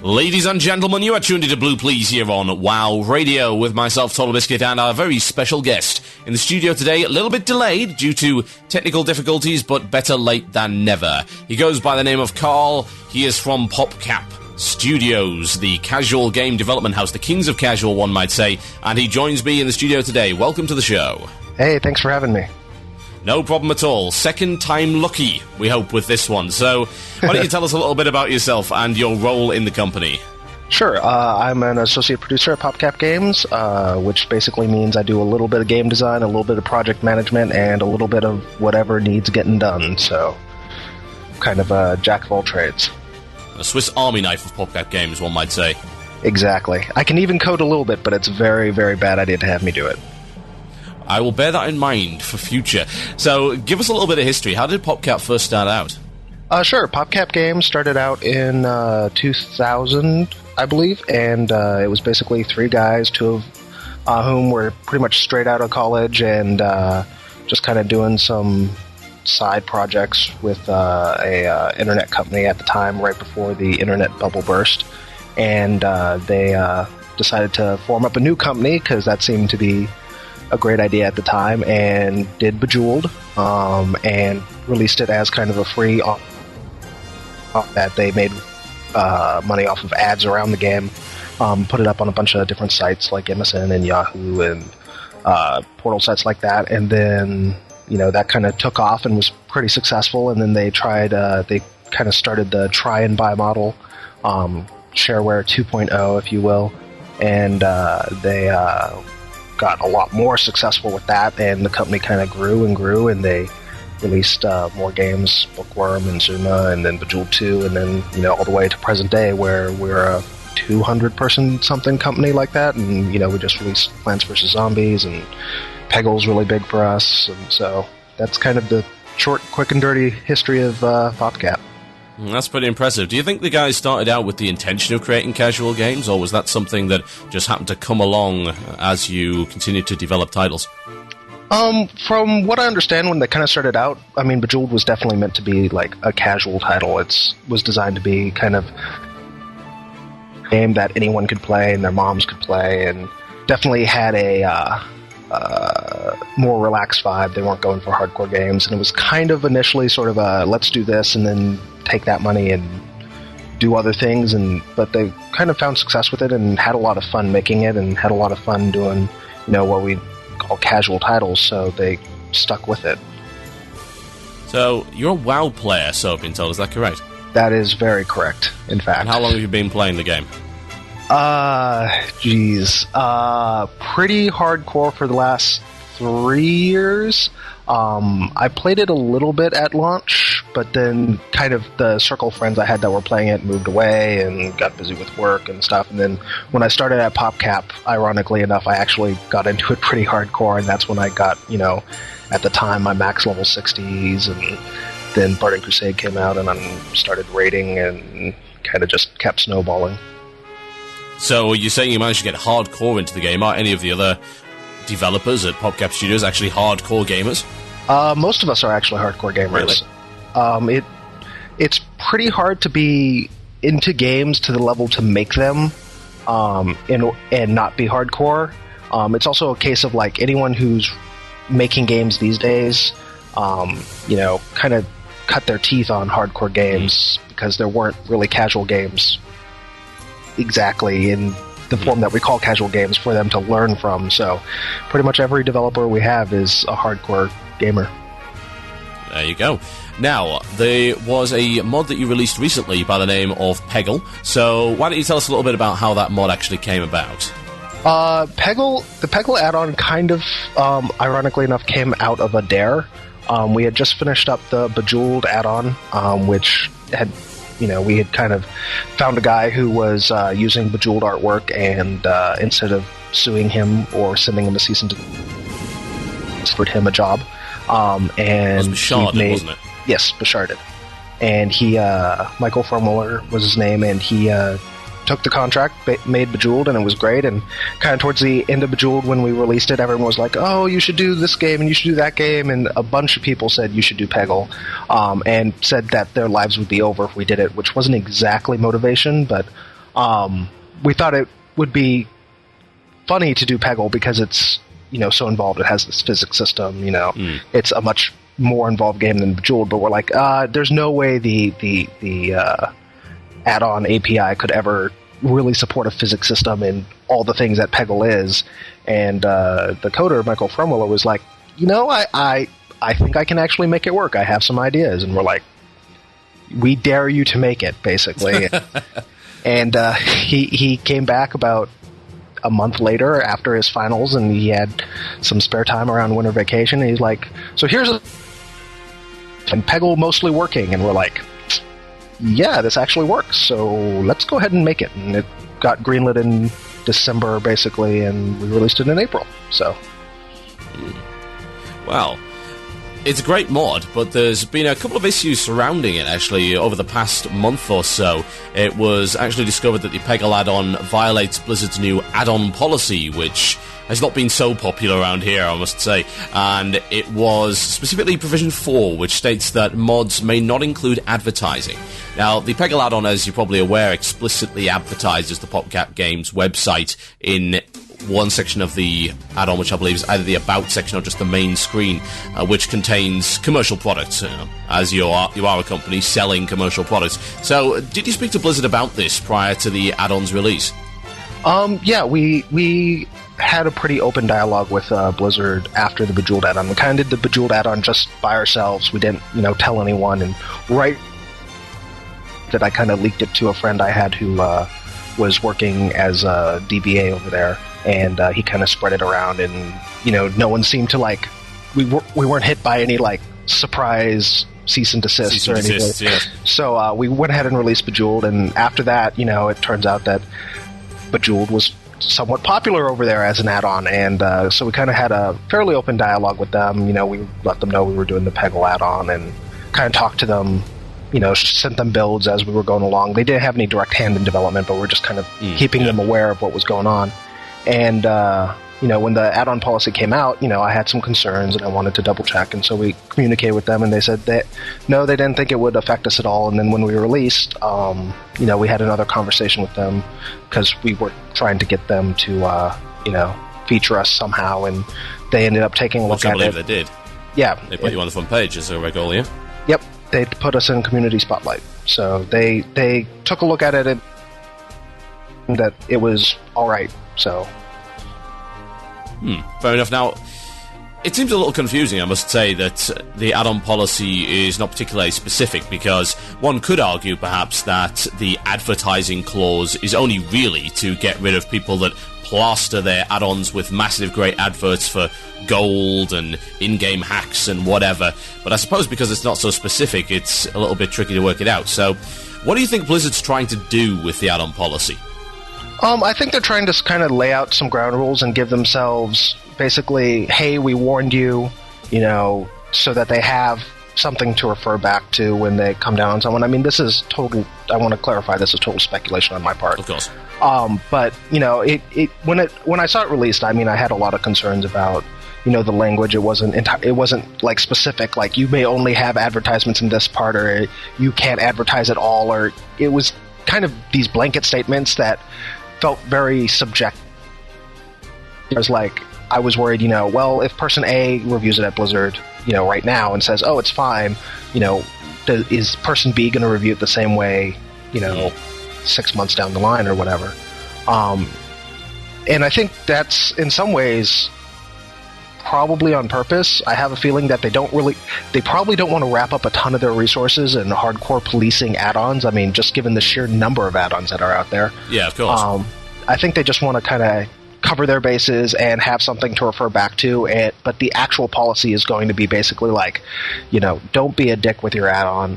Ladies and gentlemen, you are tuned into Blue Please here on WoW Radio with myself, Total Biscuit, and our very special guest in the studio today. A little bit delayed due to technical difficulties, but better late than never. He goes by the name of Carl. He is from Popcap Studios, the casual game development house, the kings of casual, one might say, and he joins me in the studio today. Welcome to the show. Hey, thanks for having me. No problem at all. Second time lucky, we hope, with this one. So, why don't you tell us a little bit about yourself and your role in the company? Sure. I'm an associate producer at Popcap Games, which basically means I do a little bit of game design, a little bit of project management, and a little bit of whatever needs getting done. So, kind of a jack of all trades. A Swiss Army knife of Popcap Games, one might say. Exactly. I can even code a little bit, but it's a very, very bad idea to have me do it. I will bear that in mind for future. So, give us a little bit of history. How did Popcap first start out? Sure. Popcap Games started out in 2000, I believe, and it was basically three guys, two of whom were pretty much straight out of college and just kind of doing some side projects with a internet company at the time, right before the internet bubble burst. And they decided to form up a new company because that seemed to be a great idea at the time, and did Bejeweled, and released it as kind of a free that they made money off of ads around the game, put it up on a bunch of different sites like MSN and Yahoo and portal sites like that, and then that kind of took off and was pretty successful, and then they kind of started the try and buy model, shareware 2.0 if you will, and they got a lot more successful with that, and the company kind of grew and grew, and they released more games, Bookworm and Zuma, and then Bejeweled 2, and then all the way to present day where we're a 200-person something company like that, and we just released Plants vs. Zombies, and Peggle's really big for us, and so that's kind of the short, quick, and dirty history of Popcap. That's pretty impressive. Do you think the guys started out with the intention of creating casual games, or was that something that just happened to come along as you continued to develop titles? From what I understand, when they kind of started out, Bejeweled was definitely meant to be like a casual title. It was designed to be kind of a game that anyone could play and their moms could play, and definitely had a more relaxed vibe. They weren't going for hardcore games, and it was kind of initially sort of a let's do this and then take that money and do other things, but they kind of found success with it and had a lot of fun making it and had a lot of fun doing what we call casual titles, so they stuck with it. So you're a WoW player, so I've been told, is that correct? That is very correct, in fact. And how long have you been playing the game? Pretty hardcore for the last 3 years. I played it a little bit at launch, but then kind of the circle of friends I had that were playing it moved away and got busy with work and stuff. And then when I started at Popcap, ironically enough, I actually got into it pretty hardcore, and that's when I got, at the time, my max level 60s, and then Burning Crusade came out, and I started raiding and kind of just kept snowballing. So you're saying you managed to get hardcore into the game. Are any of the other developers at Popcap Studios actually hardcore gamers? Most of us are actually hardcore gamers. Really? It's pretty hard to be into games to the level to make them and not be hardcore. It's also a case of like anyone who's making games these days, kind of cut their teeth on hardcore games because there weren't really casual games exactly in the form that we call casual games for them to learn from. So pretty much every developer we have is a hardcore gamer. There you go. Now, there was a mod that you released recently by the name of Peggle. So why don't you tell us a little bit about how that mod actually came about? The Peggle add-on kind of, ironically enough, came out of a dare. We had just finished up the Bejeweled add-on, which had, we had kind of found a guy who was using Bejeweled artwork, and instead of suing him or sending him a cease and desist, offered him a job. And it was Besharded, wasn't it? Yes, Besharded. And he, Michael Formler was his name, and he took the contract, made Bejeweled, and it was great. And kind of towards the end of Bejeweled, when we released it, everyone was like, oh, you should do this game, and you should do that game, and a bunch of people said you should do Peggle, and said that their lives would be over if we did it, which wasn't exactly motivation, but We thought it would be funny to do Peggle because it's, so involved. It has this physics system, It's a much more involved game than Bejeweled, but we're like, there's no way the add-on API could ever really support a physics system and all the things that Peggle is. And the coder, Michael Fromwiller, was like, I think I can actually make it work. I have some ideas. And we're like, we dare you to make it, basically. And he came back about a month later after his finals, and he had some spare time around winter vacation. And he's like, so here's and Peggle mostly working. And we're like, yeah, this actually works, so let's go ahead and make it. And it got greenlit in December, basically, and we released it in April. So, well, it's a great mod, but there's been a couple of issues surrounding it, actually, over the past month or so. It was actually discovered that the Peggle add-on violates Blizzard's new add-on policy, which has not been so popular around here, I must say. And it was specifically Provision 4, which states that mods may not include advertising. Now, the Peggle add-on, as you're probably aware, explicitly advertises the Popcap Games website in one section of the add-on, which I believe is either the About section or just the main screen, which contains commercial products, as you are a company selling commercial products. So, did you speak to Blizzard about this prior to the add-on's release? Yeah, we had a pretty open dialogue with Blizzard after the Bejeweled add-on. We kind of did the Bejeweled add-on just by ourselves. We didn't, tell anyone. And right that I kind of leaked it to a friend I had who was working as a DBA over there, and he kind of spread it around. And no one seemed to we weren't hit by any surprise cease and desist or anything. Yeah. So we went ahead and released Bejeweled, and after that, it turns out that Bejeweled was somewhat popular over there as an add-on, and so we kind of had a fairly open dialogue with them. We let them know we were doing the Peggle add-on and kind of talked to them, sent them builds as we were going along. They didn't have any direct hand in development, but we're just kind of keeping them aware of what was going on. And when the add-on policy came out, I had some concerns and I wanted to double-check, and so we communicated with them, and they said that no, they didn't think it would affect us at all. And then when we released, we had another conversation with them because we were trying to get them to, feature us somehow, and they ended up taking a look at it. Which I believe they did. Yeah. They put you on the front page as a regular, yeah? Yep. They put us in Community Spotlight. So they took a look at it and that it was all right, so... Fair enough. Now, it seems a little confusing, I must say, that the add-on policy is not particularly specific, because one could argue, perhaps, that the advertising clause is only really to get rid of people that plaster their add-ons with massive great adverts for gold and in-game hacks and whatever. But I suppose because it's not so specific, it's a little bit tricky to work it out. So, what do you think Blizzard's trying to do with the add-on policy? I think they're trying to kind of lay out some ground rules and give themselves basically, hey, we warned you, so that they have something to refer back to when they come down on someone. I mean, this is total, I want to clarify, this is total speculation on my part. Of course. But, when I saw it released, I mean, I had a lot of concerns about, the language. It wasn't like specific, like you may only have advertisements in this part, or you can't advertise at all, or it was kind of these blanket statements that felt very subjective. It was like, I was worried, well, if person A reviews it at Blizzard, right now and says, oh, it's fine, is person B going to review it the same way, 6 months down the line or whatever? And I think that's, in some ways, probably on purpose. I have a feeling that they probably don't want to wrap up a ton of their resources in hardcore policing add-ons. I mean, just given the sheer number of add-ons that are out there. Yeah, of course. I think they just want to kind of cover their bases and have something to refer back to. But the actual policy is going to be basically like, don't be a dick with your add-on,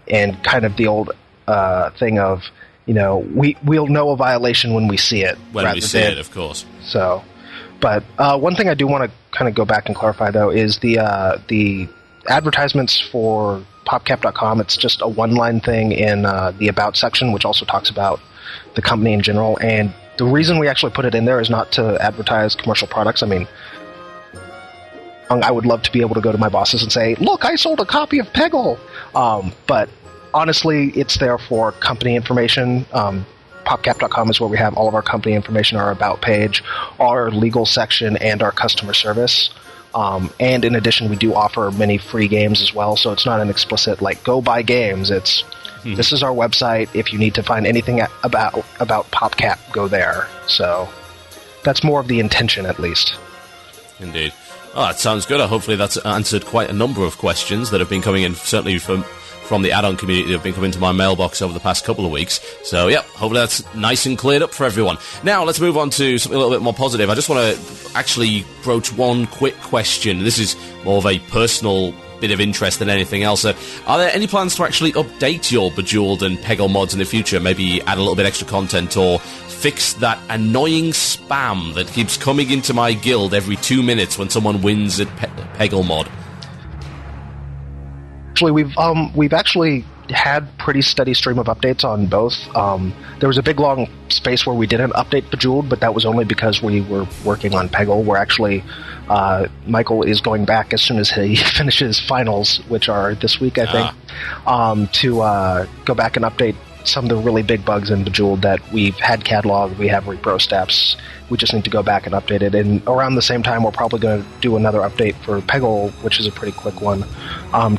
and kind of the old thing of, we'll know a violation when we see it. When we see it, of course. So... But one thing I do want to kind of go back and clarify, though, is the advertisements for Popcap.com. It's just a one-line thing in the About section, which also talks about the company in general. And the reason we actually put it in there is not to advertise commercial products. I mean, I would love to be able to go to my bosses and say, look, I sold a copy of Peggle. But honestly, it's there for company information. popcap.com is where we have all of our company information, our about page, our legal section, and our customer service. And in addition, we do offer many free games as well, so it's not an explicit, like, go buy games. It's, this is our website. If you need to find anything about PopCap, go there. So that's more of the intention, at least. Indeed. Oh, that sounds good. Hopefully that's answered quite a number of questions that have been coming in, certainly from the add-on community that have been coming to my mailbox over the past couple of weeks. So, yeah, hopefully that's nice and cleared up for everyone. Now, let's move on to something a little bit more positive. I just want to actually broach one quick question. This is more of a personal bit of interest than anything else. Are there any plans to actually update your Bejeweled and Peggle mods in the future? Maybe add a little bit extra content or fix that annoying spam that keeps coming into my guild every 2 minutes when someone wins at Peggle mod? Actually, we've actually had pretty steady stream of updates on both. There was a big long space where we didn't update Bejeweled, but that was only because we were working on Peggle. We're actually Michael is going back as soon as he finishes finals, which are this week, I think, to go back and update some of the really big bugs in Bejeweled that we've had cataloged. We have repro steps. We just need to go back and update it. And around the same time, we're probably going to do another update for Peggle, which is a pretty quick one,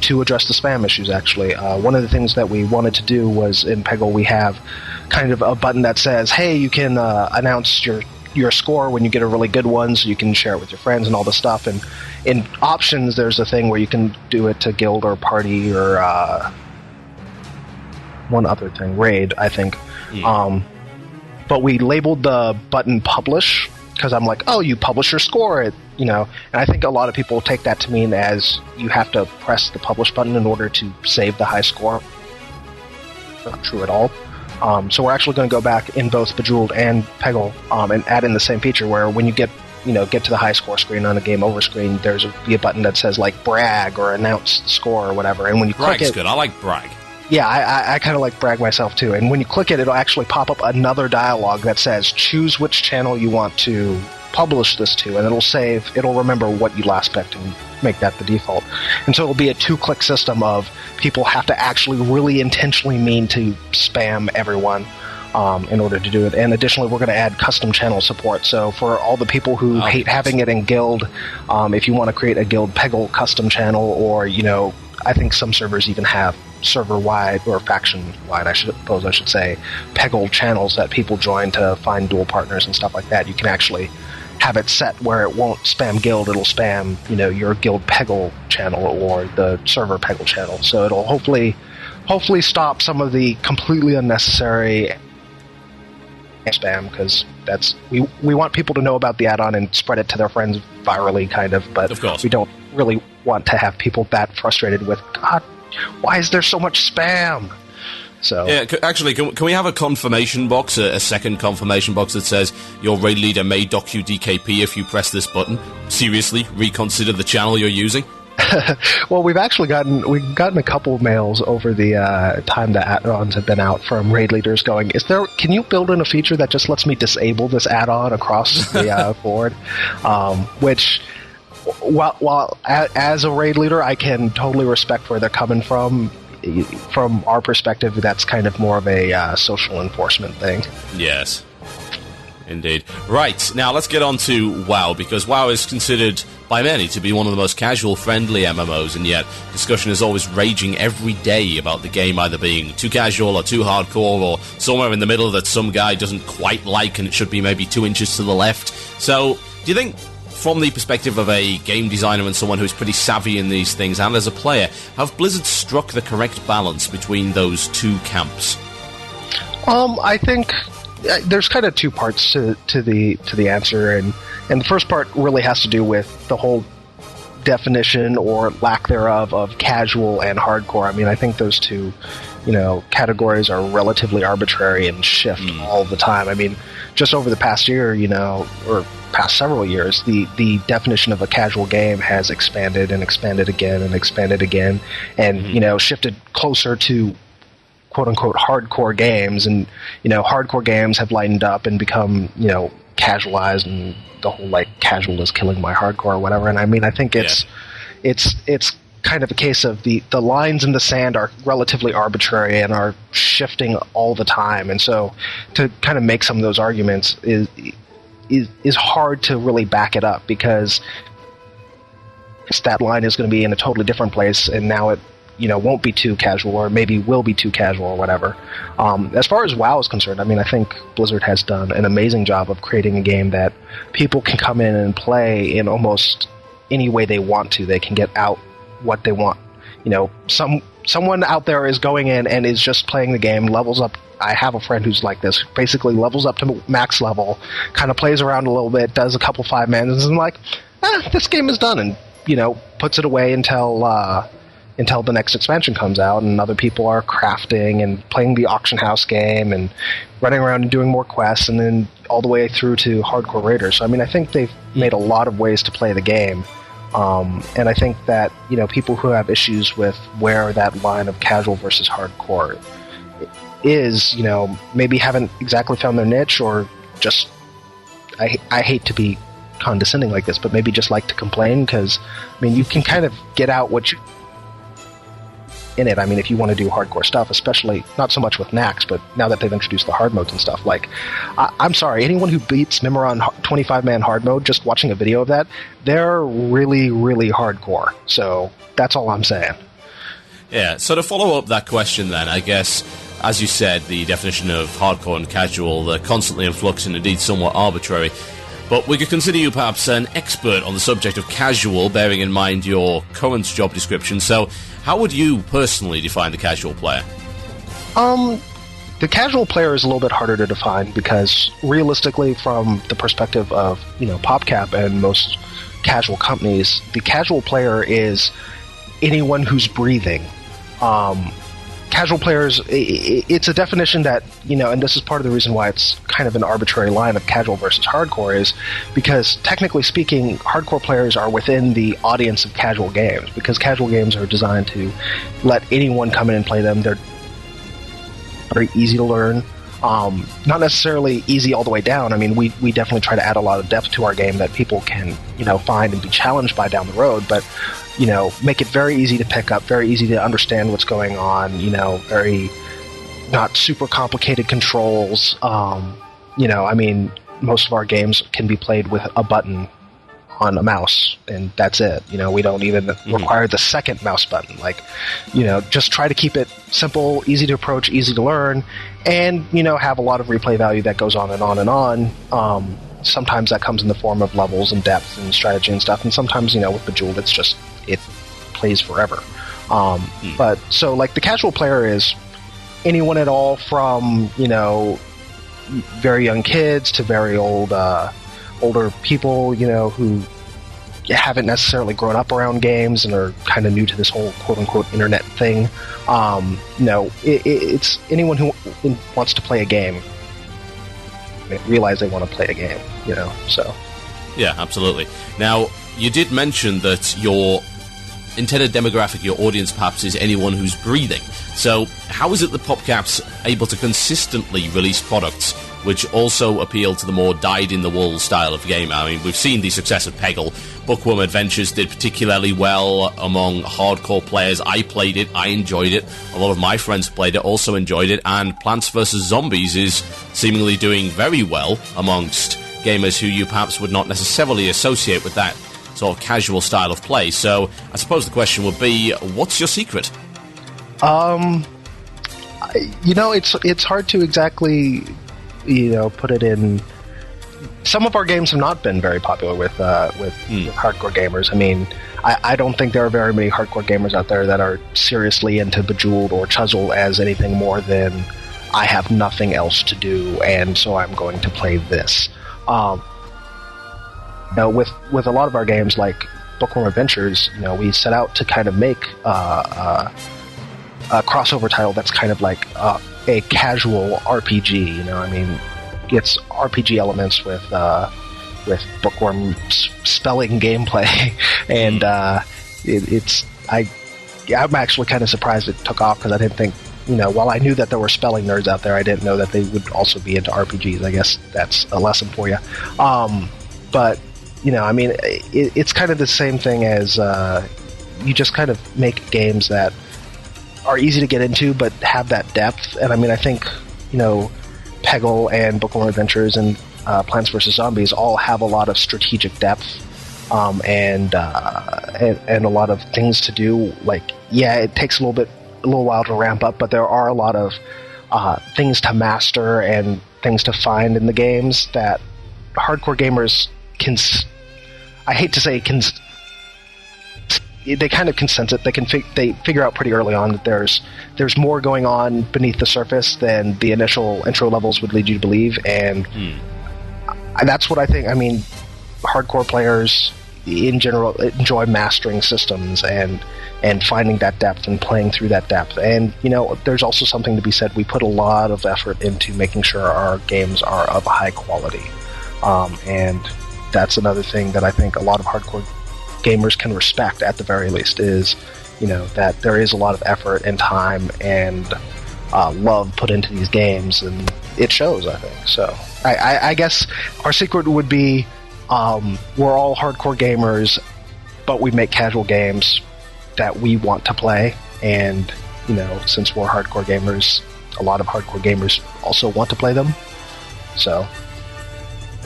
to address the spam issues, actually. One of the things that we wanted to do was in Peggle, we have kind of a button that says, hey, you can announce your score when you get a really good one, so you can share it with your friends and all this stuff. And in options, there's a thing where you can do it to guild or party or one other thing, raid, I think. But we labeled the button publish because I'm like, oh, you publish your score, and I think a lot of people take that to mean as you have to press the publish button in order to save the high score. Not true at all. So we're actually going to go back in both Bejeweled and Peggle and add in the same feature where when you get to the high score screen on a game over screen, there's be a button that says like brag or announce the score or whatever, and when you click Brag's it, good. I like brag. Yeah, I kind of like brag myself too. And when you click it, it'll actually pop up another dialogue that says choose which channel you want to publish this to, and it'll remember what you last picked and make that the default. And so it'll be a 2-click system of people have to actually really intentionally mean to spam everyone in order to do it. And additionally, we're going to add custom channel support. So for all the people who hate having it in guild, if you want to create a guild Peggle custom channel, or I think some servers even have server-wide or faction-wide, I should say, Peggle channels that people join to find dual partners and stuff like that. You can actually have it set where it won't spam guild, it'll spam, your guild Peggle channel or the server Peggle channel. So it'll hopefully stop some of the completely unnecessary spam, because we want people to know about the add-on and spread it to their friends virally, kind of, but of course, we don't really want to have people that frustrated with, God, why is there so much spam? So yeah, actually, can we have a confirmation box, a second confirmation box that says your raid leader may dock you DKP if you press this button? Seriously, reconsider the channel you're using. Well, we've gotten a couple of mails over the time the add-ons have been out from raid leaders going, can you build in a feature that just lets me disable this add-on across the board? Which, while as a raid leader, I can totally respect where they're coming from. From our perspective, that's kind of more of a social enforcement thing. Yes. Indeed. Right, now let's get on to WoW, because WoW is considered by many to be one of the most casual-friendly MMOs, and yet discussion is always raging every day about the game either being too casual or too hardcore, or somewhere in the middle that some guy doesn't quite like and it should be maybe 2 inches to the left. So, do you think, from the perspective of a game designer and someone who's pretty savvy in these things, and as a player, have Blizzard struck the correct balance between those two camps? I think there's kind of two parts to the answer, and the first part really has to do with the whole definition or lack thereof of casual and hardcore. I mean, I think those two, categories are relatively arbitrary and shift all the time. I mean, just over the past year, or past several years, the definition of a casual game has expanded and expanded again and expanded again, and shifted closer to quote-unquote hardcore games, and hardcore games have lightened up and become casualized, and the whole casual is killing my hardcore or whatever. And I mean, I think it's kind of a case of the lines in the sand are relatively arbitrary and are shifting all the time, and so to kind of make some of those arguments is hard to really back it up, because that line is going to be in a totally different place, and now it won't be too casual, or maybe will be too casual, or whatever. As far as WoW is concerned, I mean, I think Blizzard has done an amazing job of creating a game that people can come in and play in almost any way they want to. They can get out what they want. Someone out there is going in and is just playing the game, levels up. I have a friend who's like this, basically levels up to max level, kind of plays around a little bit, does a couple 5-mans, and like, this game is done, and puts it away until the next expansion comes out, and other people are crafting and playing the auction house game and running around and doing more quests, and then all the way through to hardcore raiders. So I mean, I think they've made a lot of ways to play the game. And I think that, people who have issues with where that line of casual versus hardcore is, maybe haven't exactly found their niche, or just, I hate to be condescending like this, but maybe just like to complain, because, I mean, you can kind of get out what you in it. I mean, if you want to do hardcore stuff, especially not so much with Nax, but now that they've introduced the hard modes and stuff, like, I'm sorry, anyone who beats Mimiron 25-man hard mode, just watching a video of that, they're really, really hardcore. So that's all I'm saying. Yeah, so to follow up that question then, I guess, as you said, the definition of hardcore and casual, they're constantly in flux and indeed somewhat arbitrary. But we could consider you perhaps an expert on the subject of casual, bearing in mind your current job description. So how would you personally define the casual player? The casual player is a little bit harder to define, because realistically, from the perspective of, PopCap and most casual companies, the casual player is anyone who's breathing. Casual players, it's a definition that, and this is part of the reason why it's kind of an arbitrary line of casual versus hardcore, is because technically speaking, hardcore players are within the audience of casual games, because casual games are designed to let anyone come in and play them. They're very easy to learn. Not necessarily easy all the way down. I mean, we definitely try to add a lot of depth to our game that people can, find and be challenged by down the road, but make it very easy to pick up, very easy to understand what's going on, very not super complicated controls. I mean, most of our games can be played with a button on a mouse, and that's it. We don't even require the second mouse button. Like, just try to keep it simple, easy to approach, easy to learn, and, have a lot of replay value that goes on and on and on. Sometimes that comes in the form of levels and depth and strategy and stuff, and sometimes, with Bejeweled, it plays forever. But, so, like, the casual player is anyone at all from, very young kids to very older people, who haven't necessarily grown up around games and are kind of new to this whole quote-unquote internet thing. It's anyone who wants to play a game. They realize they want to play a game, so. Yeah, absolutely. Now, you did mention that your intended demographic, your audience perhaps, is anyone who's breathing. So how is it that PopCap's able to consistently release products which also appeal to the more dyed-in-the-wool style of game? I mean, we've seen the success of Peggle. Bookworm Adventures did particularly well among hardcore players. I played it, I enjoyed it. A lot of my friends played it, also enjoyed it. And Plants vs. Zombies is seemingly doing very well amongst gamers who you perhaps would not necessarily associate with that sort of casual style of play. So I suppose the question would be, what's your secret? It's hard to exactly, put it in. Some of our games have not been very popular with hardcore gamers. I mean, I don't think there are very many hardcore gamers out there that are seriously into Bejeweled or Chuzzle as anything more than I have nothing else to do, and so I'm going to play this. With a lot of our games, like Bookworm Adventures, we set out to kind of make a crossover title that's kind of like a casual RPG. I mean, it's RPG elements with Bookworm spelling gameplay, and I'm actually kind of surprised it took off, because I didn't think, while I knew that there were spelling nerds out there, I didn't know that they would also be into RPGs. I guess that's a lesson for you. But I mean, it's kind of the same thing as you just kind of make games that are easy to get into but have that depth. And I mean, I think, Peggle and Bookworm Adventures and Plants vs. Zombies all have a lot of strategic depth, and a lot of things to do. Like, it takes a little while to ramp up, but there are a lot of things to master and things to find in the games that hardcore gamers can. I hate to say can. They kind of can sense it. They figure out pretty early on that there's more going on beneath the surface than the initial intro levels would lead you to believe, and that's what I think. I mean, hardcore players in general enjoy mastering systems and finding that depth and playing through that depth. And there's also something to be said. We put a lot of effort into making sure our games are of high quality, and that's another thing that I think a lot of hardcore gamers can respect, at the very least, is that there is a lot of effort and time and love put into these games, and it shows, I think. So I guess our secret would be we're all hardcore gamers, but we make casual games that we want to play, and since we're hardcore gamers, a lot of hardcore gamers also want to play them. So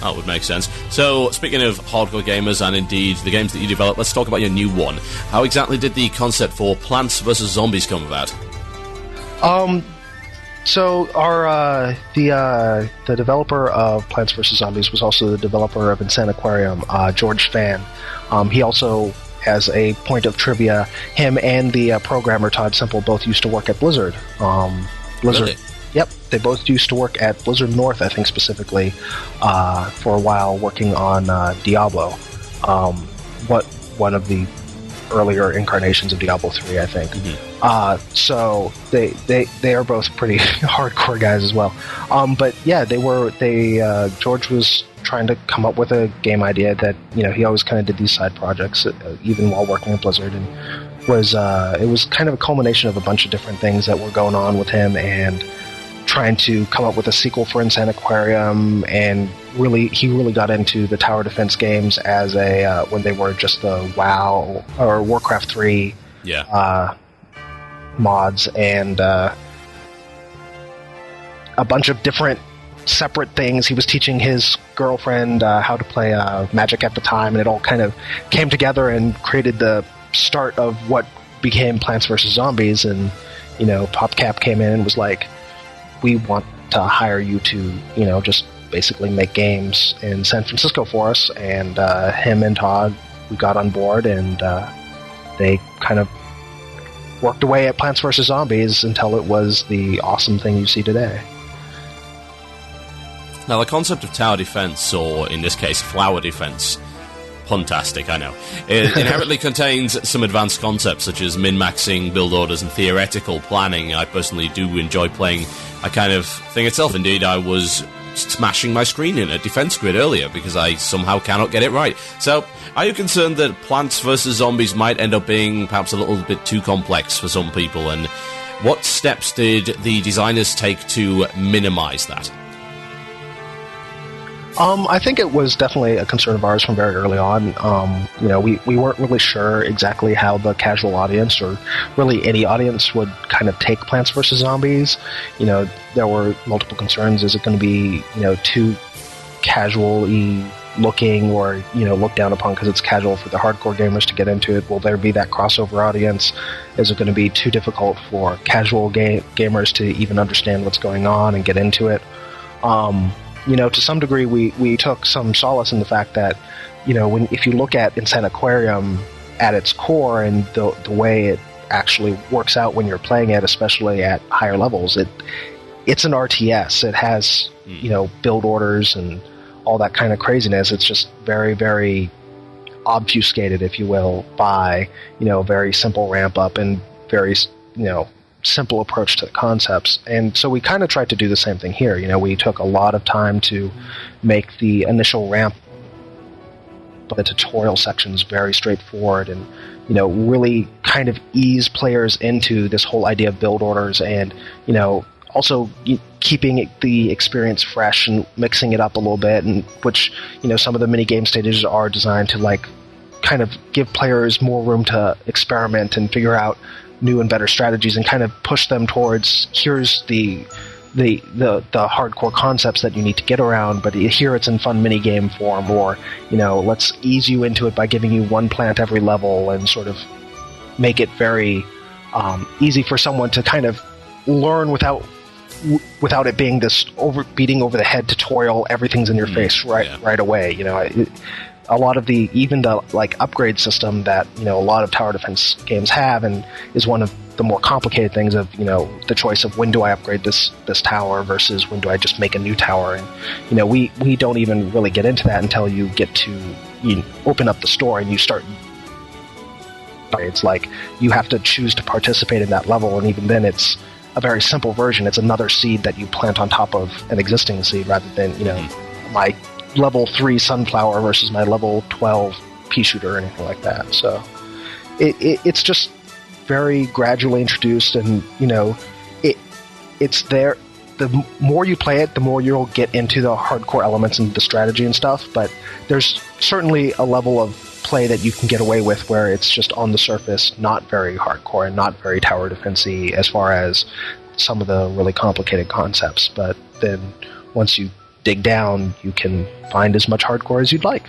that would make sense. So, speaking of hardcore gamers and indeed the games that you develop, let's talk about your new one. How exactly did the concept for Plants vs. Zombies come about? So our the developer of Plants vs. Zombies was also the developer of Insaniquarium, George Fan. He also, as a point of trivia, him and the programmer Todd Simple both used to work at Blizzard. Blizzard. Really? Yep, they both used to work at Blizzard North, I think specifically, for a while, working on Diablo. One of the earlier incarnations of Diablo 3, I think. Mm-hmm. So they are both pretty hardcore guys as well. But yeah, George was trying to come up with a game idea that he always kind of did these side projects, even while working at Blizzard, and it was kind of a culmination of a bunch of different things that were going on with him, and trying to come up with a sequel for Insaniquarium, and he really got into the tower defense games as when they were just the WoW or Warcraft 3 mods, and a bunch of different separate things. He was teaching his girlfriend how to play Magic at the time, and it all kind of came together and created the start of what became Plants vs. Zombies. And Popcap came in and was like, we want to hire you to just basically make games in San Francisco for us. And him and Todd, we got on board, and they kind of worked away at Plants vs. Zombies until it was the awesome thing you see today. Now, the concept of tower defense, or in this case, flower defense, puntastic, I know, it inherently contains some advanced concepts such as min-maxing, build orders, and theoretical planning. I personally do enjoy playing a kind of thing itself. Indeed, I was smashing my screen in a defense grid earlier because I somehow cannot get it right. So, are you concerned that Plants vs. Zombies might end up being perhaps a little bit too complex for some people? And what steps did the designers take to minimize that? I think it was definitely a concern of ours from very early on. We weren't really sure exactly how the casual audience, or really any audience, would kind of take Plants vs. Zombies. There were multiple concerns. Is it going to be, too casual-y looking, or, looked down upon because it's casual for the hardcore gamers to get into it? Will there be that crossover audience? Is it going to be too difficult for casual gamers to even understand what's going on and get into it? To some degree, we took some solace in the fact that, if you look at Insaniquarium at its core and the way it actually works out when you're playing it, especially at higher levels, it's an RTS. It has, build orders and all that kind of craziness. It's just very, very obfuscated, if you will, by, very simple ramp up and very, simple approach to the concepts. And so we kind of tried to do the same thing here. We took a lot of time to make the initial ramp, the tutorial sections, very straightforward, and really kind of ease players into this whole idea of build orders, and also keeping the experience fresh and mixing it up a little bit, and which some of the mini game stages are designed to kind of give players more room to experiment and figure out new and better strategies and kind of push them towards, here's the hardcore concepts that you need to get around, but here it's in fun minigame form, or, let's ease you into it by giving you one plant every level and sort of make it very easy for someone to kind of learn without it being this beating over the head tutorial, everything's in your face right away. A lot of the upgrade system that a lot of tower defense games have, and is one of the more complicated things of the choice of when do I upgrade this tower versus when do I just make a new tower, and we don't even really get into that until you get to open up the store and you start. It's like you have to choose to participate in that level, and even then it's a very simple version. It's another seed that you plant on top of an existing seed, rather than my level 3 sunflower versus my level 12 pea shooter or anything like that. So it's just very gradually introduced, and it's there. The more you play it, the more you'll get into the hardcore elements and the strategy and stuff, but there's certainly a level of play that you can get away with where it's just on the surface not very hardcore and not very tower defense-y as far as some of the really complicated concepts, but then once you dig down, you can find as much hardcore as you'd like.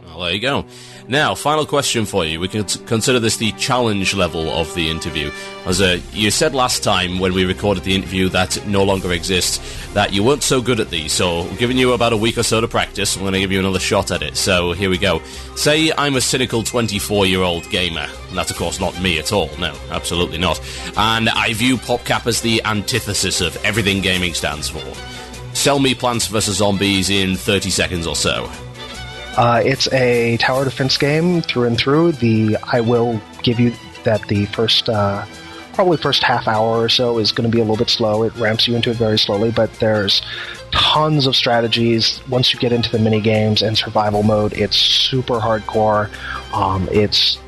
Well, there you go. Now, final question for you. We can consider this the challenge level of the interview. As you said last time when we recorded the interview that no longer exists, that you weren't so good at these, so we're giving you about a week or so to practice. I'm going to give you another shot at it. So here we go. Say I'm a cynical 24-year-old gamer. And that's, of course, not me at all. No, absolutely not. And I view Popcap as the antithesis of everything gaming stands for. Sell me Plants vs. Zombies in 30 seconds or so. It's a tower defense game through and through. I will give you that the first half hour or so is going to be a little bit slow. It ramps you into it very slowly, but there's tons of strategies. Once you get into the mini games and survival mode, it's super hardcore. It's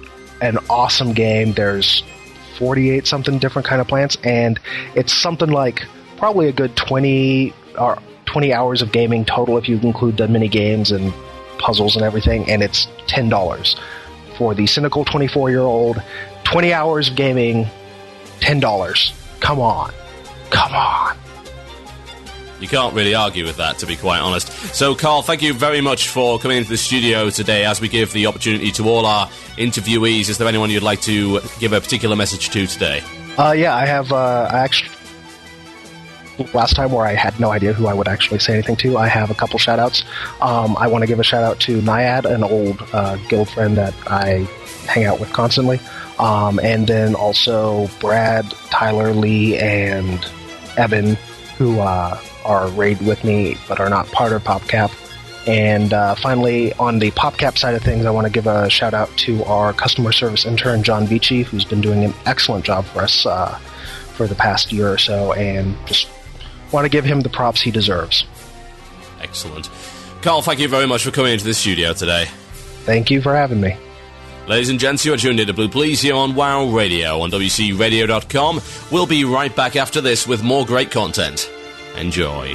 an awesome game. There's 48 something different kind of plants, and it's something like probably a good 20 hours of gaming total if you include the mini games and puzzles and everything, and it's $10 for the cynical 24-year-old. 20 hours of gaming, $10. Come on. You can't really argue with that, to be quite honest. So, Carl, thank you very much for coming into the studio today as we give the opportunity to all our interviewees. Is there anyone you'd like to give a particular message to today? Yeah, I have. I actually, last time where I had no idea who I would actually say anything to, I have a couple shout-outs. I want to give a shout-out to Naiad, an old guild friend that I hang out with constantly. And then also Brad, Tyler, Lee, and Evan, who are raid with me but are not part of Popcap. And finally, on the Popcap side of things, I want to give a shout-out to our customer service intern, John Beachy, who's been doing an excellent job for us for the past year or so, and just want to give him the props he deserves. Excellent. Carl, thank you very much for coming into the studio today. Thank you for having me. Ladies and gents, you are tuned into Blue Please here on WoW Radio on WCRadio.com. We'll be right back after this with more great content. Enjoy.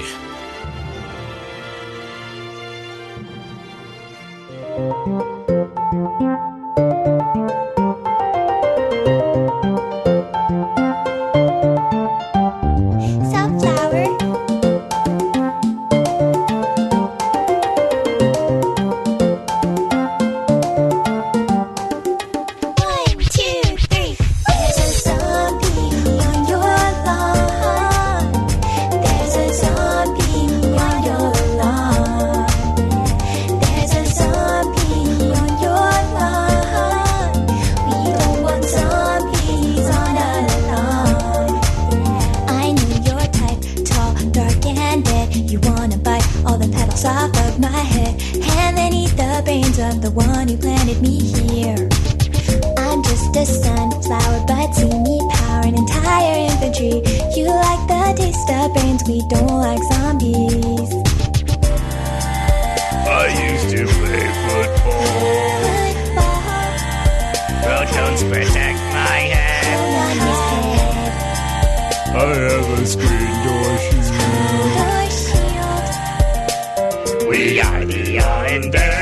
We are the undead.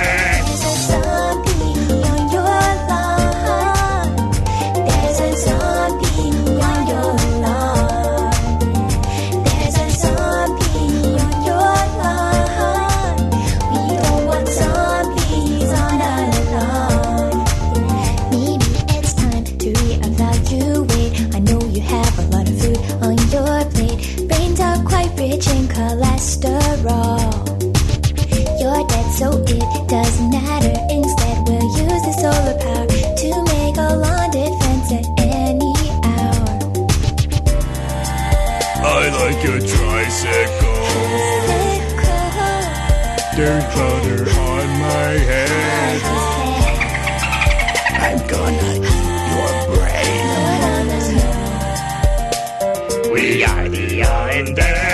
after all. You're dead, so it doesn't matter. Instead, we'll use the solar power to make a lawn defense at any hour. I like your tricycle. Dirt powder on my head. I'm gonna eat your brain. We are the Undead.